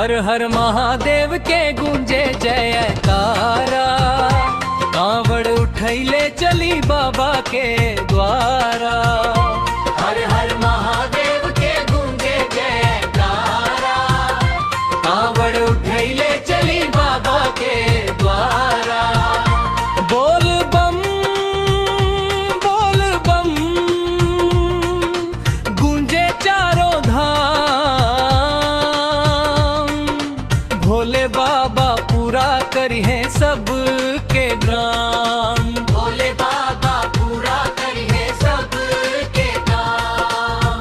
हर हर महादेव के गूंजे जयकारा, कांवड़ उठैले चली बाबा के द्वारा। हर हर महादेव के गूंजे जयकारा, कांवड़ उठैले चली बाबा के द्वारा। बोल बम गूंजे चारों धाम, भोले बाबा पूरा करिए सबके ग्राम। भोले बाबा पूरा करिए सबके काम।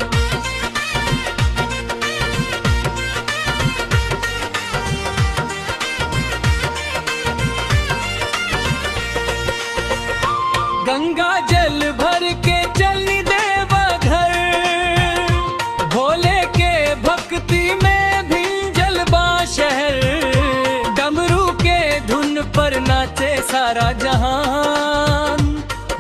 गंगा जल भर के चलनी देवा घर, भोले के भक्ति में भिंजल बा शहर। डमरू के धुन पर नाचे सारा जहान,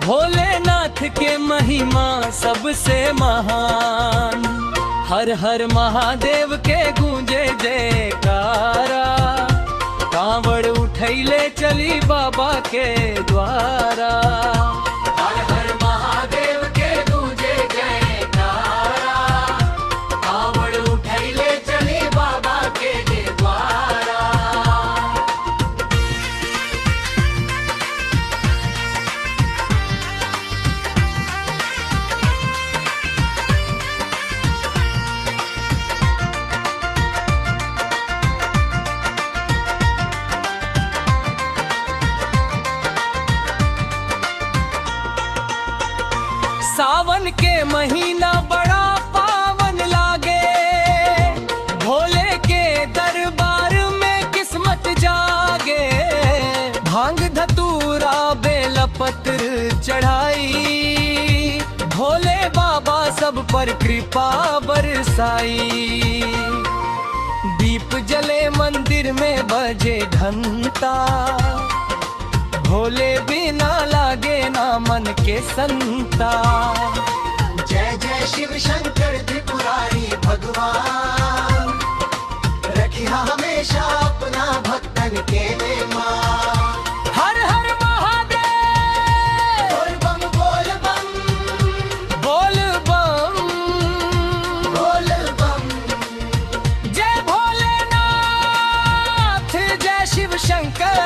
भोलेनाथ के महिमा सबसे महान। हर हर महादेव के गूंजे जयकारा, कांवड़ उठैले चली बाबा के द्वारा। हर हर महादेव के गूंजे जयकारा, कांवड़ उठैले चली बाबा के द्वारा। सावन के महीना बड़ा पावन लागे, भोले के दरबार में किस्मत जागे। भांग धतूरा बेलपत्र चढ़ाई, भोले बाबा सब पर कृपा बरसाई। दीप जले मंदिर में बजे घंटा, भोले बिना लागे ना मन के संता। जय जय शिव शंकर त्रिपुरारी भगवान, रखिया हमेशा अपना भक्तन के मेहमान। हर हर महादेव, बोल बम बोल बम बोल बम बोल बम। जय भोलेनाथ, जय शिव शंकर।